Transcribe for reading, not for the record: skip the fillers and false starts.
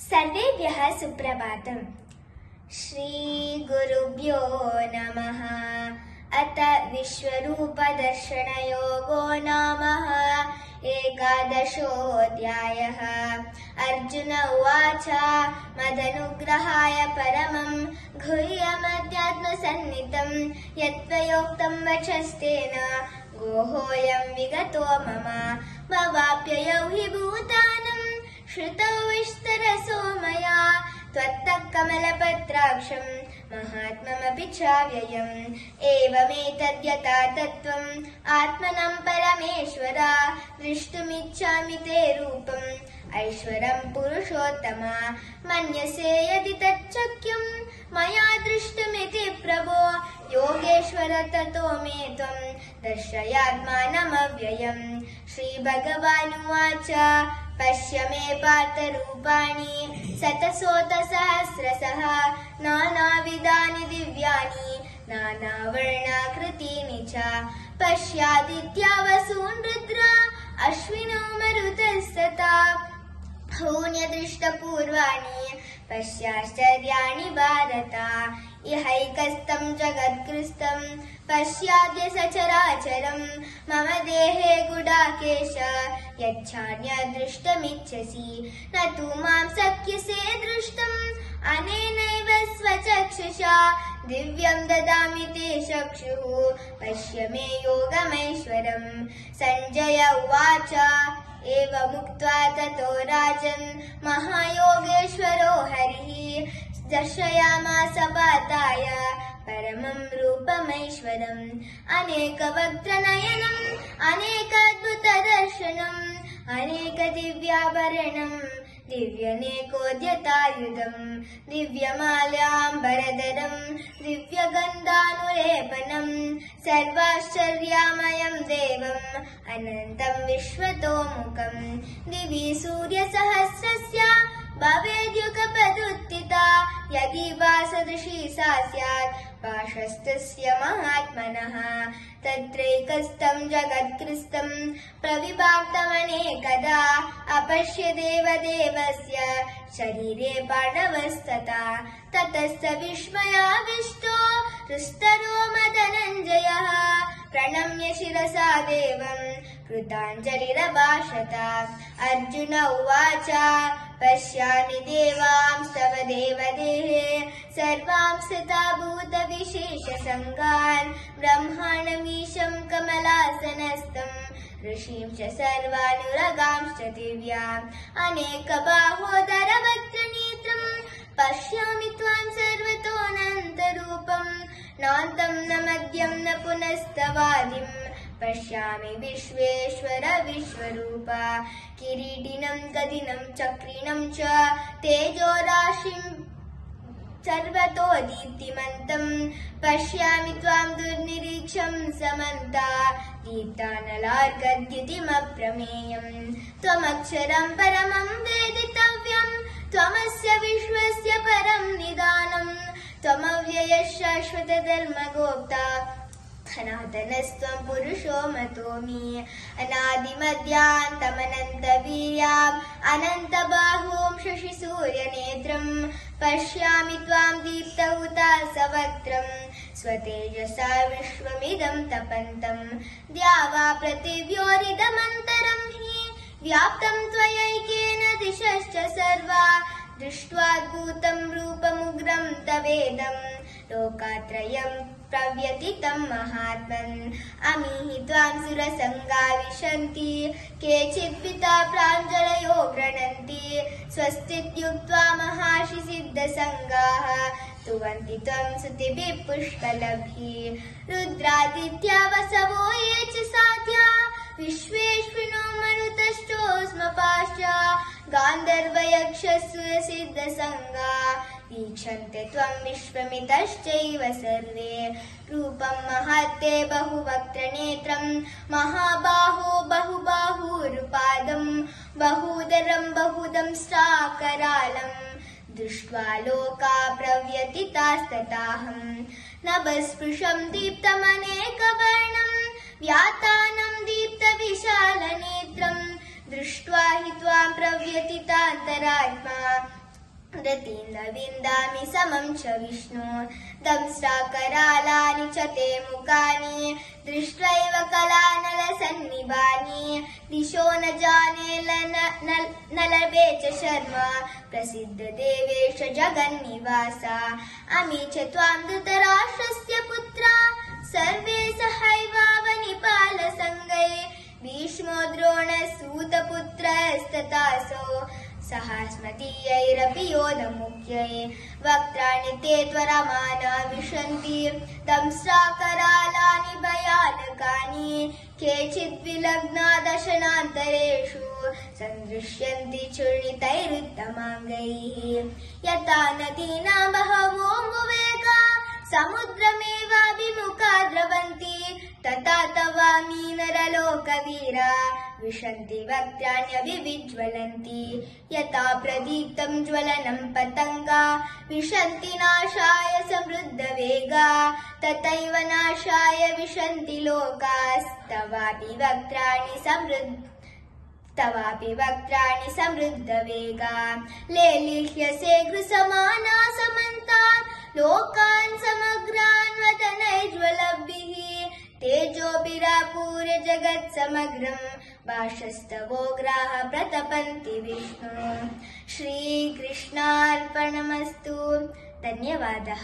सर्वेभ्यः सुप्रभातम्। श्रीगुरुभ्यो नमः। अथ विश्वरूपदर्शनयोगो नामः एकादशोऽध्यायः। अर्जुन उवाच मदनुग्रहाय परमं गुह्यमध्यात्मसन्नितं यत्त्वयोक्तं वचस्तेन गोहोऽयं विगतो मम। भवाप्ययौ हि भूतानं श्रुतौ विस्तरसो मया त्वत्तः कमलपत्राक्षं महात्ममपि चाव्ययम्। एवमेतद्यथा तत्त्वम् आत्मनं परमेश्वर द्रष्टुमिच्छामि ते रूपम् ऐश्वरं पुरुषोत्तम। मन्यसे यदि तच्छक्यं मया दृष्टुमिति प्रभो योगेश्वर ततो मे त्वं दर्शयात्मानमव्ययम्। श्रीभगवानुवाच पश्य मे पार्थरूपाणि शतशोथसहस्रशः नानाविधानि दिव्यानि नानावर्णाकृतीनि च। पश्यादित्यावसून् रुद्रा अश्विनो मरुतस्तथा हून्यदृष्टपूर्वाणि पश्याश्चर्याणि भारत। इहैकस्थं जगत्कृतं पश्याद्य सचराचरं मम देहे गुडाकेश यच्छान्यदृष्टमिच्छसि न तु मां शक्यसे द्रष्टुम् अनेनैव स्वचक्षुषा। दिव्यं ददामि ते चक्षुः पश्य मे योगमैश्वरम्। सञ्जय उवाच एवमुक्त्वा ततो राजन् महायोगेश्वरो हरिः दर्शयामास पार्थाय परमं रूपमैश्वरम्। अनेकवक्त्रनयनम् अनेकाद्भुतदर्शनम् अनेकदिव्याभरणम् दिव्यनेकोद्यतायुधम् दिव्यमाल्याम्बरधरम् दिव्यगन्धानुलेपनम् सर्वाश्चर्यामयं देवम् अनन्तं विश्वतोमुखम्। दिवि सूर्यसहस्रस्य भवेद्युगपदुत्थिता यदि वा सदृशी सा स्यात् पार्श्वस्थस्य महात्मनः। तत्रैकस्थं जगत्कृतं प्रविभाक्तमनेकदा अपश्य देवदेवस्य शरीरे पाण्डवस्तथा। ततस्त विस्मयाविष्टो हृष्टरो मदनञ्जयः प्रणम्य शिरसा देवं कृताञ्जलिरभाषत। अर्जुन उवाच पश्यामि देवांस्तव देवदेहे सर्वांस्तथा भूतविशेषसङ्गान् ब्रह्माण्डमीशं कमलासनस्थं ऋषीं च सर्वानुरगांश्च दिव्याम् अनेकबाहोदरवक्त्रनेत्रं पश्यामि त्वां सर्वतोऽनन्तरूपं नान्तं न मध्यं न पुनस्तवादिम् पश्यामि विश्वेश्वर विश्वरूप। किरीटिनं गदिनं चक्रिणं च तेजोराशिं सर्वतो दीप्तिमन्तं पश्यामि त्वां दुर्निरीक्षं समन्ता दीप्तानलार्कद्युतिमप्रमेयम्। त्वमक्षरं परमं वेदितव्यं त्वमस्य विश्वस्य परं निदानं त्वमव्ययः शाश्वतधर्मगोप्ता सनातनस्त्वं पुरुषो मतोऽमि। अनादिमध्यान्तमनन्तवीर्याम् अनन्तबाहुं शशिसूर्यनेत्रं पश्यामि त्वां दीप्तहुतासवक्त्रं स्वतेजसा विश्वमिदं तपन्तं द्यावा पृथिव्योरिदमन्तरं हि व्याप्तं त्वयैकेन दिशश्च सर्वा दृष्ट्वाद्भुतं रूपमुग्रं तवेदं लोकात्रयं प्रव्यथितं महात्मन्। अमीहि त्वां सुरसङ्गा विशन्ति केचिद्विता प्राञ्जलयो गृह्णन्ति स्वस्तित्युक्त्वा महर्षि सिद्धसङ्गाः स्तुवन्ति त्वं स्तुतिभिः पुष्कलभिः। रुद्रादित्या वसवो ये च साध्या विश्वेश्विनो मरुतश्चोष्मपाश्च गान्धर्वयक्षसुरसिद्धसङ्गा वीक्षन्ते त्वं विश्वमितश्चैव सर्वे। रूपं महत्ते बहुवक्त्रनेत्रं महाबाहो बहुबाहुरुपादं बहुदरं बहुदंष्ट्राकरालं दृष्ट्वा लोका प्रव्यथितास्तथाहं। नभस्पृशं दीप्तमनेकवर्णं व्यातानं दीप्तविशालनेत्रं दृष्ट्वा हि त्वां प्रव्यथितान्तरात्मा रतीं न विन्दामि समं च विष्णु दंष्ट्राकरालानि च ते मुखानि दृष्ट्वैव कलानलसन्निभानि दिशो न जाने न लभे च शर्म प्रसिद्ध देवेश जगन्निवास अमी च त्वां धृतराष्ट्रस्य पुत्रा सर्वे सहैवावनिपालसङ्गै भीष्मो द्रोणसूतपुत्रस्तथासौ सहास्मदीयैरपि योधमुख्यै वक्त्राणि ते त्वरमाना विशन्ति दंष्ट्राकरालानि भयानकानि केचिद्विलग्ना दशनान्तरेषु सन्दृश्यन्ति चूर्णितैरुत्तमाङ्गैः यथा नदीनां बहवो मुवेगा समुद्रमेवाभिमुखा द्रवन्ति तथा तवामी नरलोकवीरा विशन्ति वक्त्राण्यभिविज्वलन्ति यथा प्रदीप्तं ज्वलनं पतङ्गा विशन्ति नाशाय समृद्धवेगा तथैव नाशाय विशन्ति लोकास्तवापि वक्त्राणि समृद्धवेगा लेलिह्यसे घृसमाना समन्तात् लोकान् समग्रान् वदनैज्वलब्धिः तेजोभिरापूर्य जगत्समग्रं भाषस्तवोग्राः प्रतपन्ति विष्णु श्रीकृष्णार्पणमस्तु धन्यवादः।